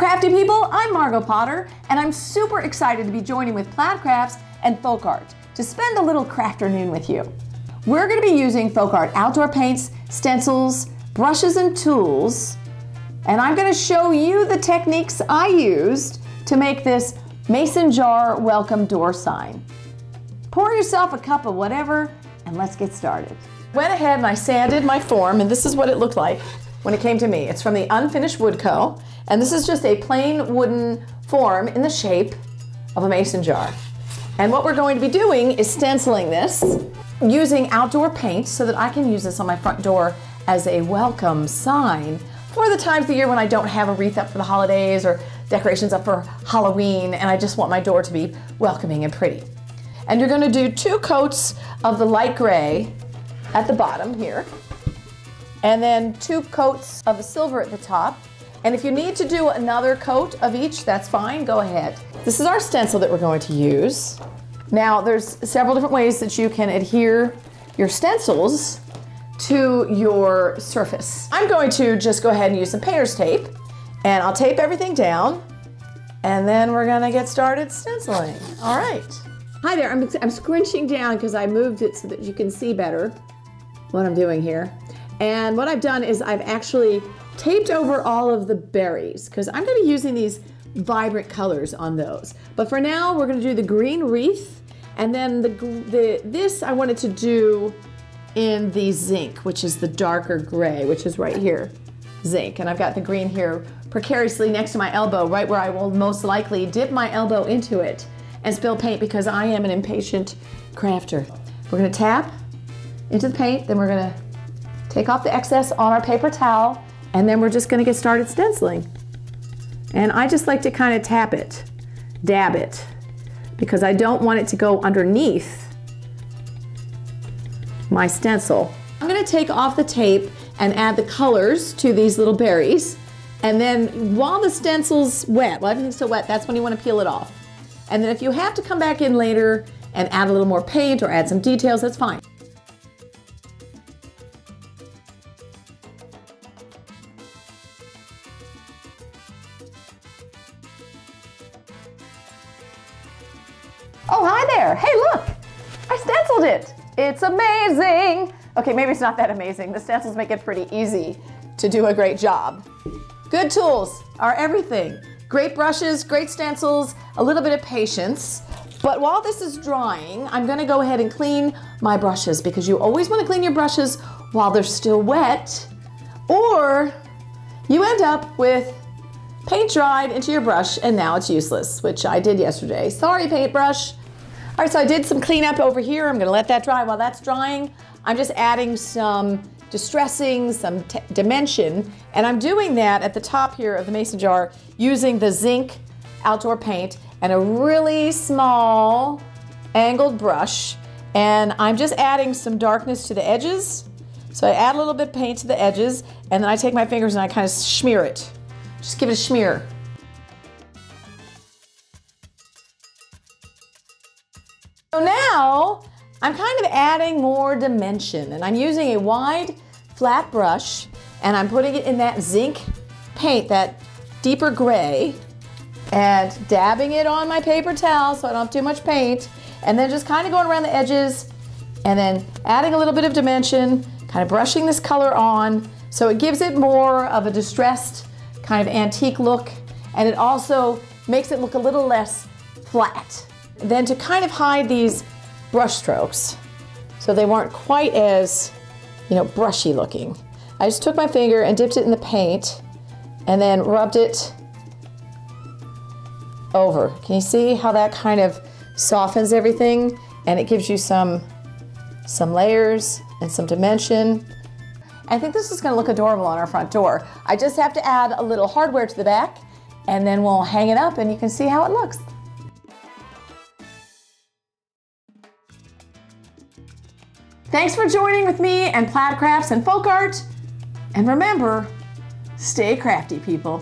crafty people, I'm Margot Potter, and I'm super excited to be joining with Plaid Crafts and FolkArt to spend a little crafternoon with you. We're going to be using FolkArt Outdoor Paints, stencils, brushes, and tools, and I'm going to show you the techniques I used to make this mason jar welcome door sign. Pour yourself a cup of whatever, and let's get started. Went ahead and I sanded my form, and this is what it looked like when it came to me. It's from the Unfinished Wood Co., and this is just a plain wooden form in the shape of a mason jar. And what we're going to be doing is stenciling this using outdoor paint so that I can use this on my front door as a welcome sign for the times of the year when I don't have a wreath up for the holidays or decorations up for Halloween, and I just want my door to be welcoming and pretty. And you're going to do 2 coats of the light gray at the bottom here, and then 2 coats of the silver at the top. And if you need to do another coat of each, that's fine, go ahead. This is our stencil that we're going to use. Now, there's several different ways that you can adhere your stencils to your surface. I'm going to just go ahead and use some painter's tape, and I'll tape everything down, and then we're gonna get started stenciling. All right. Hi there, I'm scrunching down because I moved it so that you can see better what I'm doing here. And what I've done is I've actually taped over all of the berries because I'm going to be using these vibrant colors on those. But for now, we're going to do the green wreath, and then this I wanted to do in the zinc, which is the darker gray, which is right here, zinc. And I've got the green here precariously next to my elbow, right where I will most likely dip my elbow into it and spill paint because I am an impatient crafter. We're going to tap into the paint, then we're going to take off the excess on our paper towel, and then we're just going to get started stenciling. And I just like to kind of tap it, dab it, because I don't want it to go underneath my stencil. I'm going to take off the tape and add the colors to these little berries, and then while the stencil's wet, while everything's still wet, that's when you want to peel it off. And then if you have to come back in later and add a little more paint or add some details, that's fine. Oh, hi there. Hey, look, I stenciled it. It's amazing. Okay, maybe it's not that amazing. The stencils make it pretty easy to do a great job. Good tools are everything. Great brushes, great stencils, a little bit of patience. But while this is drying, I'm gonna go ahead and clean my brushes because you always wanna clean your brushes while they're still wet, or you end up with paint dried into your brush and now it's useless, which I did yesterday. Sorry, paintbrush. All right, so I did some cleanup over here. I'm gonna let that dry. While that's drying, I'm just adding some distressing, some dimension, and I'm doing that at the top here of the mason jar using the zinc outdoor paint and a really small angled brush, and I'm just adding some darkness to the edges. So I add a little bit of paint to the edges, and then I take my fingers and I kind of smear it. Just give it a smear. So now I'm kind of adding more dimension, and I'm using a wide flat brush and I'm putting it in that zinc paint, that deeper gray, and dabbing it on my paper towel so I don't have too much paint, and then just kind of going around the edges and then adding a little bit of dimension, kind of brushing this color on so it gives it more of a distressed kind of antique look, and it also makes it look a little less flat. Then to kind of hide these brush strokes so they weren't quite as, brushy looking, I just took my finger and dipped it in the paint and then rubbed it over. Can you see how that kind of softens everything, and it gives you some layers and some dimension? I think this is going to look adorable on our front door. I just have to add a little hardware to the back, and then we'll hang it up and you can see how it looks. Thanks for joining with me and Plaid Crafts and FolkArt. And remember, stay crafty, people.